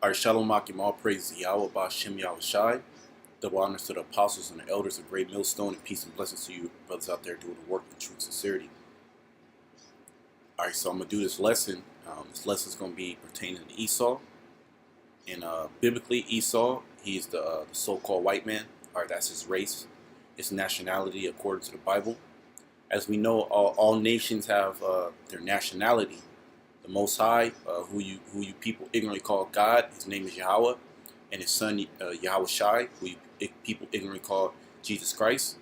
All right, Shalom Akim, all praise to Yahweh, Ba'Shem Yahweh Shai. Double honors to the apostles and the elders, a great millstone, and peace and blessings to you brothers out there doing the work in true sincerity. All right, so I'm going to do this lesson. This lesson is going to be pertaining to Esau. And biblically, Esau, he's the so-called white man. All right, that's his race, his nationality according to the Bible. As we know, all nations have their nationality. The Most High, who you people ignorantly call God, his name is Yahweh, and his son Yahweh Shai, who people ignorantly call Jesus Christ.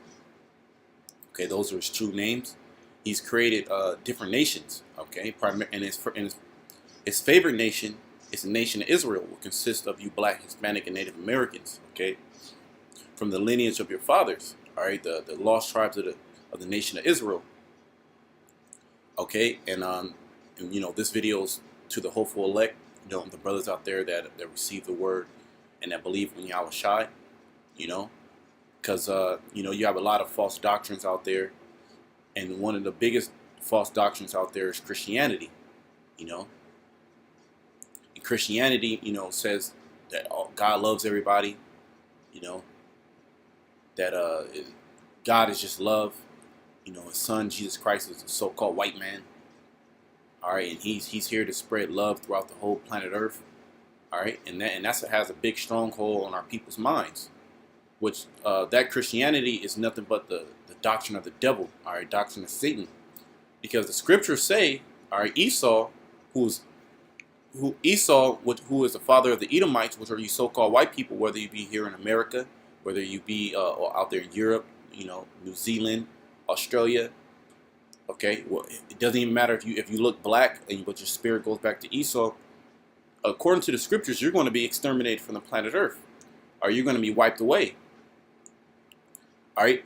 Okay, those are his true names. He's created different nations. Okay, and his favorite nation is the nation of Israel, which consists of you Black, Hispanic, and Native Americans. Okay, from the lineage of your fathers. All right, the lost tribes of the nation of Israel. Okay, and you know, this video is to the hopeful elect, you know, the brothers out there that receive the word and that believe in Yahweh Shai, you know, because, you know, you have a lot of false doctrines out there. And one of the biggest false doctrines out there is Christianity, you know. And Christianity, you know, says that God loves everybody, you know, that God is just love. You know, his son, Jesus Christ, is a so-called white man. All right, and he's here to spread love throughout the whole planet Earth. All right, and that has a big stronghold on our people's minds, which that Christianity is nothing but the doctrine of the devil. All right, doctrine of Satan, because the scriptures say, all right, Esau, who is the father of the Edomites, which are you so-called white people, whether you be here in America, whether you be or out there in Europe, you know, New Zealand, Australia. Okay, well, it doesn't even matter if you look black, but your spirit goes back to Esau. According to the scriptures, you're going to be exterminated from the planet Earth, or you're going to be wiped away. All right,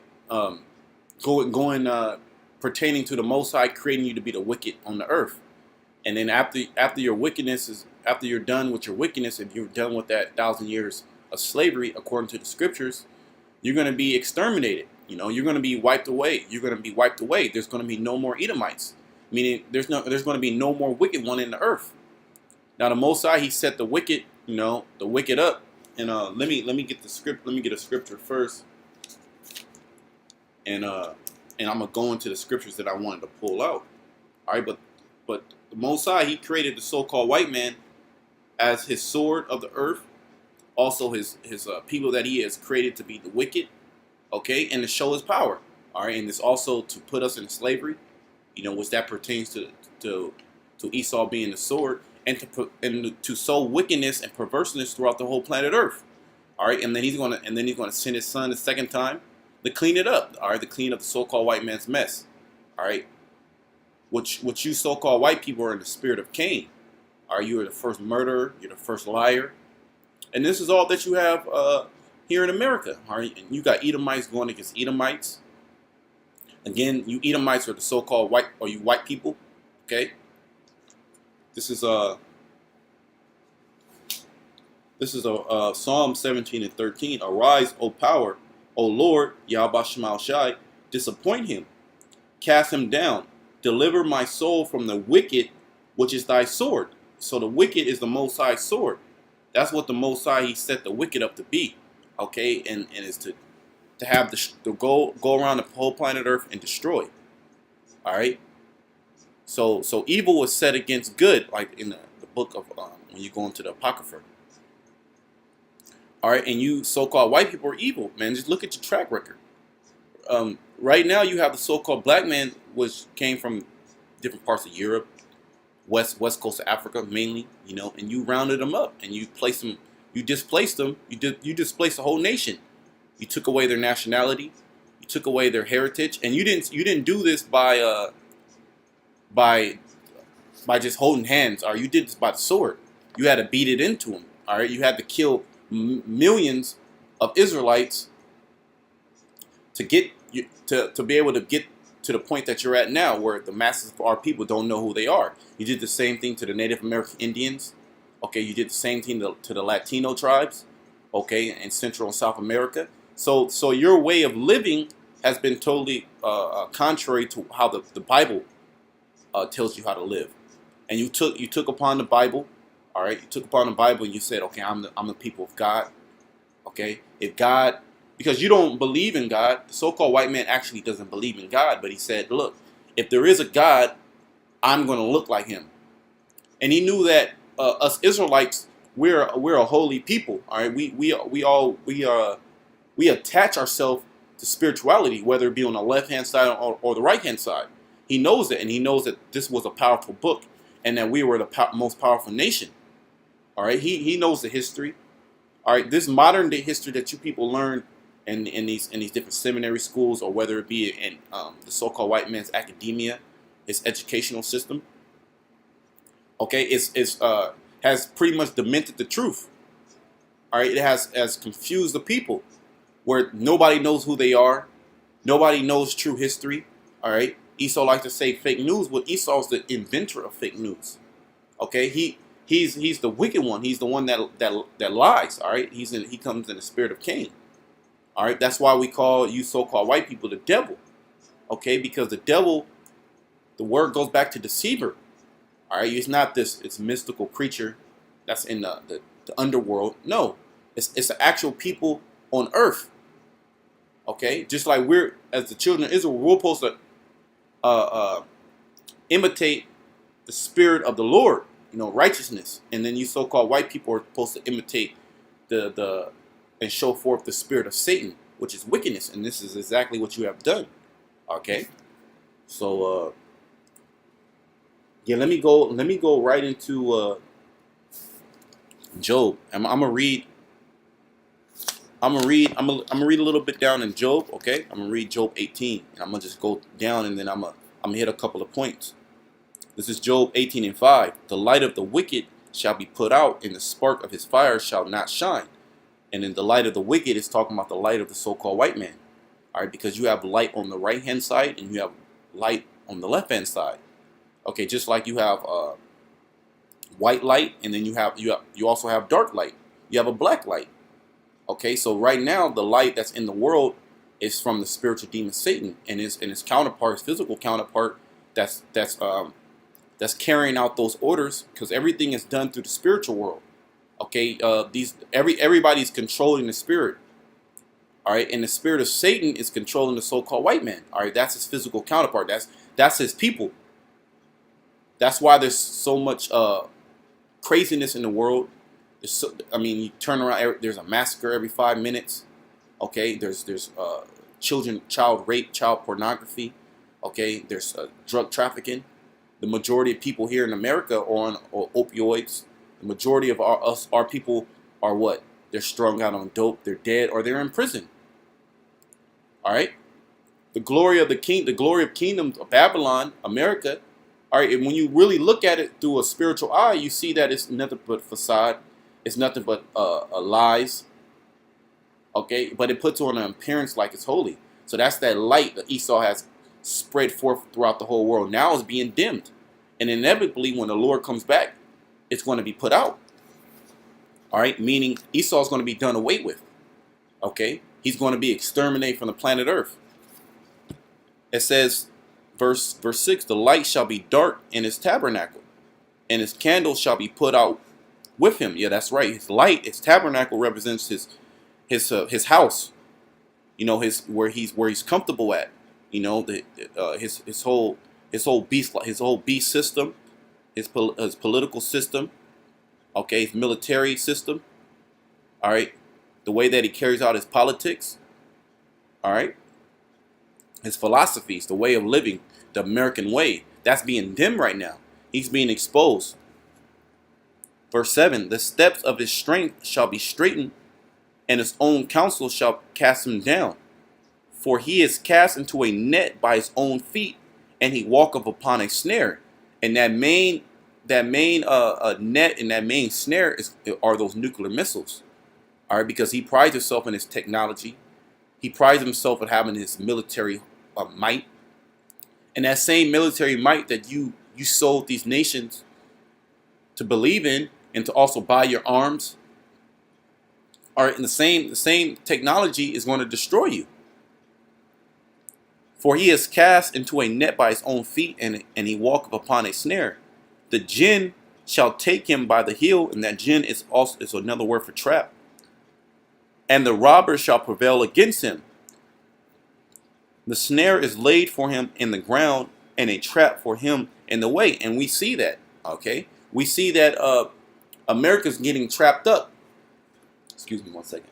pertaining to the Most High, creating you to be the wicked on the earth, and then after your wickedness is after you're done with your wickedness, if you're done with that 1,000 years of slavery, according to the scriptures, you're going to be exterminated. You know, you're going to be wiped away. You're going to be wiped away. There's going to be no more Edomites, meaning there's going to be no more wicked one in the earth. Now the Most High, he set the wicked, you know, the wicked up. And let me get the script. Let me get a scripture first. And I'm gonna go into the scriptures that I wanted to pull out. All right, but the Most High, he created the so-called white man as his sword of the earth. Also his people that he has created to be the wicked. Okay, and to show his power. All right, and it's also to put us in slavery, you know, which that pertains to Esau being the sword, and to sow wickedness and perverseness throughout the whole planet Earth. All right, and then he's gonna send his son the second time to clean it up. All right, to clean up the so-called white man's mess. All right, which you so-called white people are in the spirit of Cain. All right, you are the first murderer. You're the first liar, and this is all that you have. Here in America, all right, and you got Edomites going against Edomites. Again, you Edomites are the so-called white, or you white people. Okay, this is Psalm 17 and 13. Arise, O power, O Lord, Yahweh Shema Shai, disappoint him, cast him down, deliver my soul from the wicked, which is thy sword. So the wicked is the Most High's sword. That's what the Most High, he set the wicked up to be. Okay, and is to have to go around the whole planet Earth and destroy. All right. So evil was set against good, like in the book of when you go into the Apocrypha. All right, and you so-called white people are evil, man. Just look at your track record. Right now, you have the so-called black man, which came from different parts of Europe, west coast of Africa mainly, you know, and you rounded them up and you placed them. You displaced them. You displaced the whole nation. You took away their nationality. You took away their heritage, and you didn't do this by just holding hands. Or you did this by the sword. You had to beat it into them. All right. You had to kill millions of Israelites to get to be able to get to the point that you're at now, where the masses of our people don't know who they are. You did the same thing to the Native American Indians. Okay, you did the same thing to the Latino tribes, okay, in Central and South America. So your way of living has been totally contrary to how the Bible tells you how to live. And you took upon the Bible, All right, you took upon the Bible and you said, okay, I'm the people of God. Okay, if God, because you don't believe in God, the so-called white man actually doesn't believe in God, but he said, look, if there is a God, I'm going to look like him. And he knew that us Israelites, we're a holy people. All right, we attach ourselves to spirituality, whether it be on the left hand side or the right hand side. He knows it, and he knows that this was a powerful book, and that we were the most powerful nation. All right, he knows the history. All right, this modern day history that you people learn in these different seminary schools, or whether it be in the so-called white man's academia, his educational system. Okay, it's has pretty much demented the truth. All right, it has confused the people, where nobody knows who they are, nobody knows true history. All right, Esau likes to say fake news, but Esau's the inventor of fake news. Okay, he's the wicked one. He's the one that lies. All right, he comes in the spirit of Cain. All right, that's why we call you so-called white people the devil. Okay, because the devil, the word goes back to deceiver. All right, it's not it's mystical creature that's in the underworld. No, it's the actual people on earth. Okay, just like we're, as the children of Israel, we're supposed to imitate the spirit of the Lord, righteousness. And then you so-called white people are supposed to imitate and show forth the spirit of Satan, which is wickedness. And this is exactly what you have done. Okay, so yeah, let me go right into Job. I'm gonna read a little bit down in Job. Okay, I'm gonna read Job 18, and I'm gonna just go down, and then I'm gonna hit a couple of points. This is Job 18:5. The light of the wicked shall be put out, and the spark of his fire shall not shine. And then the light of the wicked is talking about the light of the so-called white man. All right, because you have light on the right hand side and you have light on the left hand side. Okay, just like you have white light, and then you also have dark light. You have a black light. Okay, so right now the light that's in the world is from the spiritual demon Satan, and his counterpart, his physical counterpart, that's carrying out those orders, because everything is done through the spiritual world. Okay, everybody's controlling the spirit. All right, and the spirit of Satan is controlling the so-called white man. All right, that's his physical counterpart. That's his people. That's why there's so much craziness in the world. You turn around, there's a massacre every 5 minutes. Okay, there's child rape, child pornography. Okay, there's drug trafficking. The majority of people here in America are on opioids. The majority of our people are what? They're strung out on dope. They're dead, or they're in prison. All right. The glory of kingdoms of Babylon, America. All right. And when you really look at it through a spiritual eye, you see that it's nothing but facade. It's nothing but lies. Okay. But it puts on an appearance like it's holy. So that's that light that Esau has spread forth throughout the whole world. Now it's being dimmed. And inevitably, when the Lord comes back, it's going to be put out. All right, meaning Esau is going to be done away with. Okay, he's going to be exterminated from the planet Earth. It says, verse 6, the light shall be dark in his tabernacle, and his candle shall be put out with him. Yeah, that's right. His light, his tabernacle represents his house. Where he's comfortable at. His whole beast system. His political system, okay, his military system, all right, the way that he carries out his politics, all right, his philosophies, the way of living, the American way, that's being dimmed right now. He's being exposed. Verse 7, the steps of his strength shall be straightened, and his own counsel shall cast him down. For he is cast into a net by his own feet, and he walketh upon a snare. And that main net and that main snare are those nuclear missiles. All right, because he prides himself in his technology. He prides himself in having his military might. And that same military might that you sold these nations to believe in and to also buy your arms. All right, and the same technology is going to destroy you. For he is cast into a net by his own feet, and he walketh upon a snare. The jinn shall take him by the heel, and that jinn is also is another word for trap. And the robber shall prevail against him. The snare is laid for him in the ground, and a trap for him in the way. And we see that. Okay, we see that America's getting trapped up. Excuse me 1 second.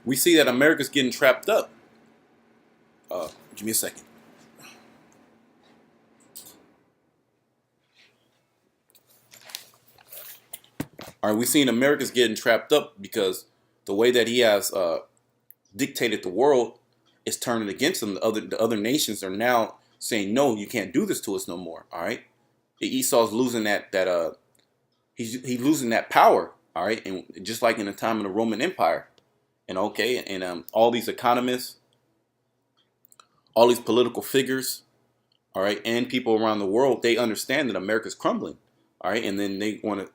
We see that America's getting trapped up. Give me a second. All right, we've seen America's getting trapped up because the way that he has dictated the world is turning against him. The other nations are now saying, no, you can't do this to us no more. All right, Esau's losing he's losing that power. All right, and just like in the time of the Roman Empire, and all these economists, all these political figures, all right, and people around the world, they understand that America's crumbling. All right, and then they want to.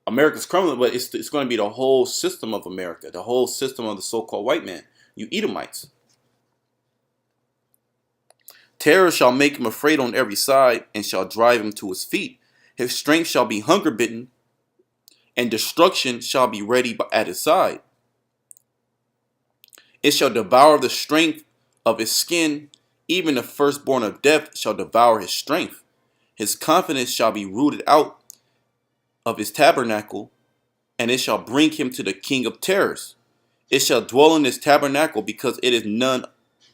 America's crumbling, but it's going to be the whole system of America, the whole system of the so-called white man, you Edomites. Terror shall make him afraid on every side, and shall drive him to his feet. His strength shall be hunger bitten, and destruction shall be ready at his side. It shall devour the strength of his skin, even the firstborn of death shall devour his strength. His confidence shall be rooted out of his tabernacle, and it shall bring him to the king of terrors. It shall dwell in his tabernacle, because it is none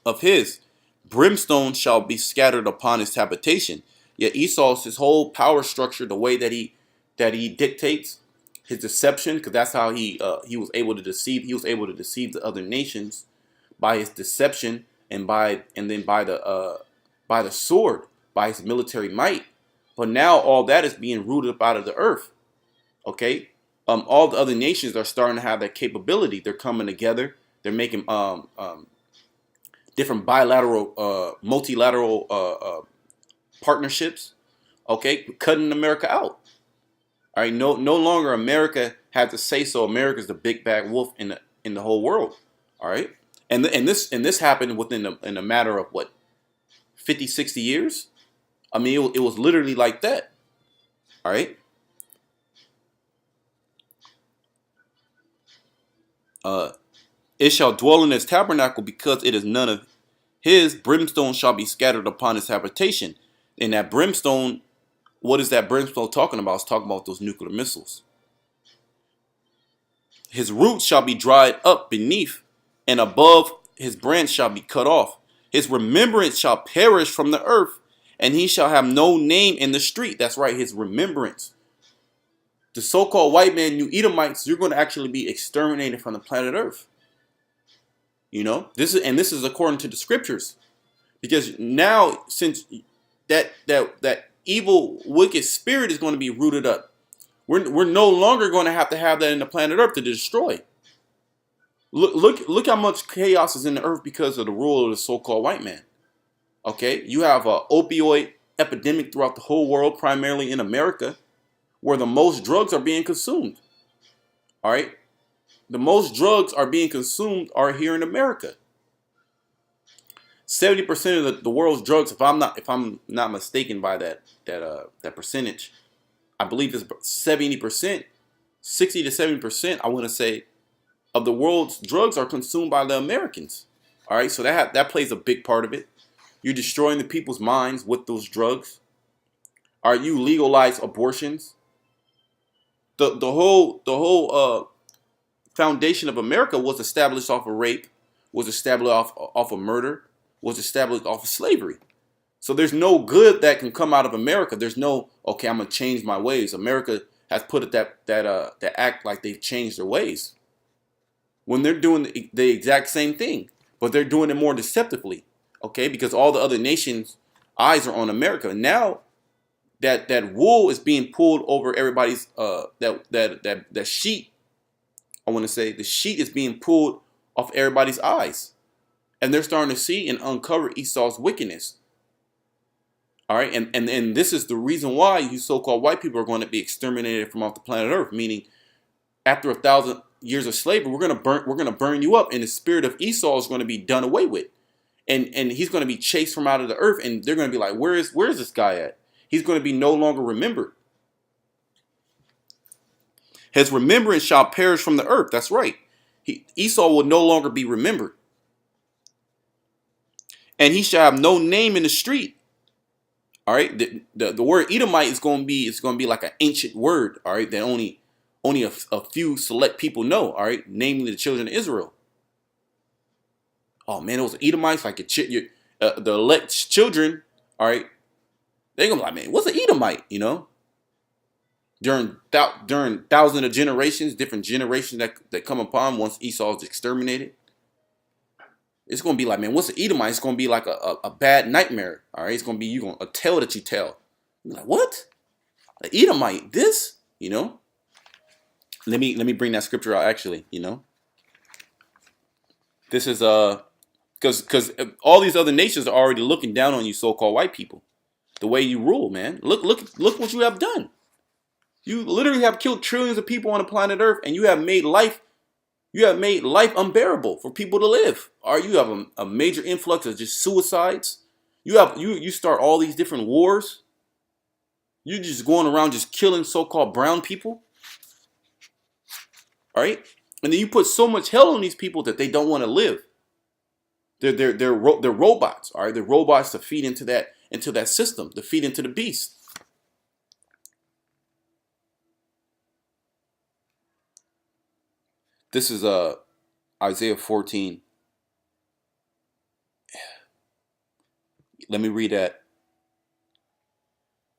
of his. Brimstone shall be scattered upon his habitation. Yet Esau's his whole power structure, the way that he dictates, his deception, because that's how he was able to deceive. He was able to deceive the other nations by his deception, and then by the sword, by his military might. But now all that is being rooted up out of the earth. Okay, all the other nations are starting to have that capability. They're coming together. They're making different bilateral, multilateral partnerships. Okay, cutting America out. All right, no longer America had to say so. America's the big bad wolf in the whole world. All right, and this happened in a matter of what, 50, 60 years. I mean, it was literally like that. All right. It shall dwell in his tabernacle, because it is none of his. Brimstone shall be scattered upon his habitation. And that brimstone, what is that brimstone talking about? It's talking about those nuclear missiles. His roots shall be dried up beneath, and above his branch shall be cut off. His remembrance shall perish from the earth, and he shall have no name in the street. That's right, his remembrance. The so-called white man, you Edomites, you're going to actually be exterminated from the planet Earth. You know, this is according to the scriptures, because now, since that evil, wicked spirit is going to be rooted up, we're no longer going to have that in the planet Earth to destroy. Look how much chaos is in the earth because of the rule of the so-called white man. Okay, you have an opioid epidemic throughout the whole world, primarily in America, where the most drugs are being consumed. All right, the most drugs are being consumed are here in America. 70% of the world's drugs, if I'm not mistaken by that percentage, I believe it's 70%, 60 to 70%. I want to say, of the world's drugs are consumed by the Americans. All right, so that plays a big part of it. You're destroying the people's minds with those drugs. Are you legalize abortions? The whole foundation of America was established off of rape, was established off of murder, was established off of slavery. So there's no good that can come out of America. There's no, okay, I'm gonna change my ways. America has put it that act like they've changed their ways, when they're doing the exact same thing, but they're doing it more deceptively. Okay, because all the other nations' eyes are on America. Now that wool is being pulled over everybody's that sheet. I want to say the sheet is being pulled off everybody's eyes, and they're starting to see and uncover Esau's wickedness. All right, and this is the reason why you so-called white people are going to be exterminated from off the planet Earth. Meaning, after 1,000 years of slavery, we're gonna burn you up, and the spirit of Esau is going to be done away with. and he's going to be chased from out of the earth, and they're going to be like, where is this guy at? He's going to be no longer remembered. His remembrance shall perish from the earth. That's right. Esau will no longer be remembered, and he shall have no name in the street. All right, the word Edomite is going to be like an ancient word. All right, that only a few select people know. All right, namely the children of Israel. Oh man, those Edomites, like the elect children. All right, they're gonna be like, man, what's an Edomite? You know, during thousands of generations, different generations that come upon once Esau is exterminated. It's gonna be like, man, what's an Edomite? It's gonna be like a bad nightmare. All right, it's gonna be a tale that you tell. You're like, what? An Edomite? This? You know? Let me bring that scripture out. Actually, you know, this is because all these other nations are already looking down on you, so-called white people. The way you rule, man. Look what you have done. You literally have killed trillions of people on the planet Earth, and you have made life unbearable for people to live. Or you have a major influx of just suicides. You start all these different wars. You're just going around just killing so-called brown people. All right? And then you put so much hell on these people that they don't want to live. They're robots. All right? They're robots to feed into that system, to feed into the beast. This is Isaiah 14. Let me read that.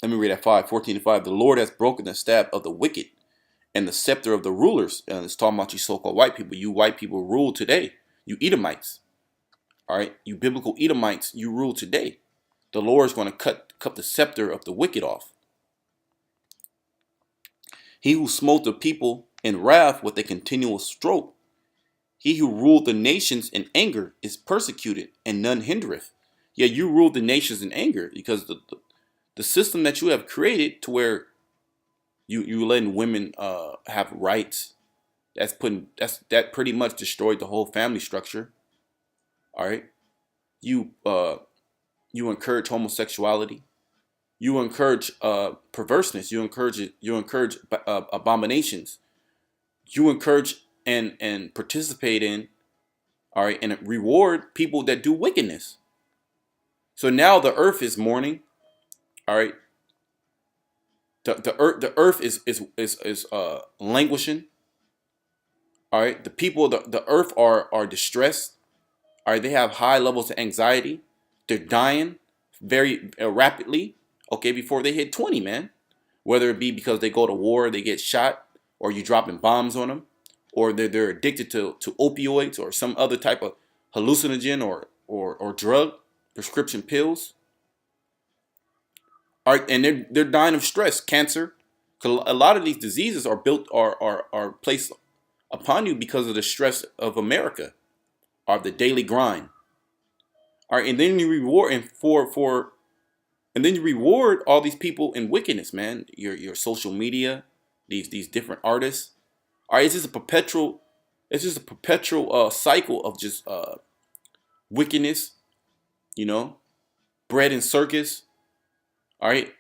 14 to 5. The Lord has broken the staff of the wicked and the scepter of the rulers. And it's talking about you so-called white people. You white people rule today. You Edomites. All right. You biblical Edomites, you rule today. The Lord is going to cut the scepter of the wicked off. He who smote the people in wrath with a continual stroke. He who ruled the nations in anger is persecuted, and none hindereth. Yeah, you ruled the nations in anger because the system that you have created to where you letting women have rights. That pretty much destroyed the whole family structure. All right, you encourage homosexuality. You encourage perverseness. You encourage abominations. You encourage and participate in, all right, and reward people that do wickedness. So now the earth is mourning. All right. The earth is languishing. All right. The people the earth are distressed. All right. They have high levels of anxiety. They're dying very rapidly. Okay, before they hit 20, man. Whether it be because they go to war, they get shot, or you dropping bombs on them, or they're addicted to opioids or some other type of hallucinogen or drug, prescription pills. All right, and they're dying of stress, cancer. Because a lot of these diseases are placed upon you because of the stress of America, or the daily grind. All right, and then you reward and then you reward all these people in wickedness, man. Your social media, these different artists. All right, it's just a perpetual cycle of just wickedness, you know, bread and circus. All right,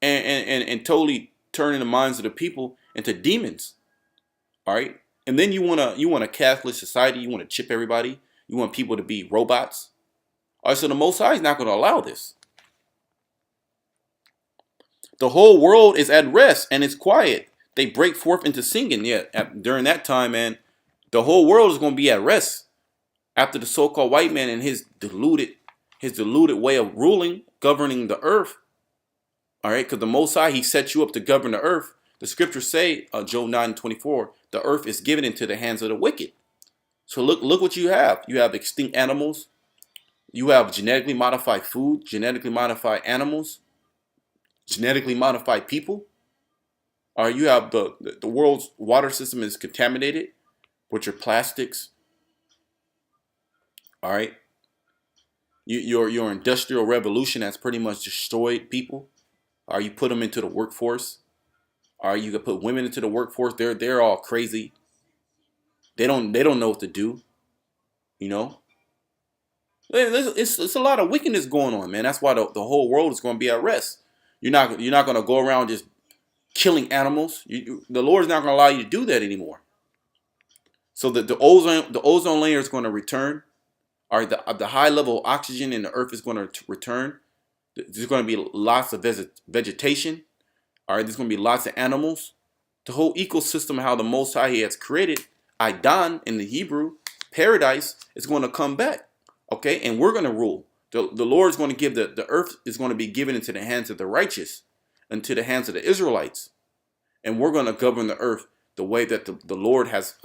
and totally turning the minds of the people into demons. All right, and then you want a cashless society. You want to chip everybody. You want people to be robots. All right, so the Most High is not going to allow this. The whole world is at rest and it's quiet. They break forth into singing. Yeah, during that time, man, the whole world is going to be at rest after the so-called white man and his deluded way of ruling, governing the earth. All right, because the Most High, He set you up to govern the earth. The scriptures say, Job 9:24, the earth is given into the hands of the wicked. So look what you have. You have extinct animals. You have genetically modified food, genetically modified animals, genetically modified people. You have the world's water system is contaminated with your plastics. All right. Your industrial revolution has pretty much destroyed people. You put them into the workforce. You can put women into the workforce. They're all crazy. They don't know what to do. You know. It's a lot of wickedness going on, man. That's why the whole world is going to be at rest. You're not going to go around just killing animals. The Lord is not going to allow you to do that anymore. So the ozone layer is going to return. All right, the high level of oxygen in the earth is going to return. There's going to be lots of vegetation. All right, there's going to be lots of animals. The whole ecosystem, how the Most High has created, Idon in the Hebrew, paradise, is going to come back. Okay, and we're going to rule. The Lord is going to give the earth is going to be given into the hands of the righteous, into the hands of the Israelites, and we're going to govern the earth the way that the Lord has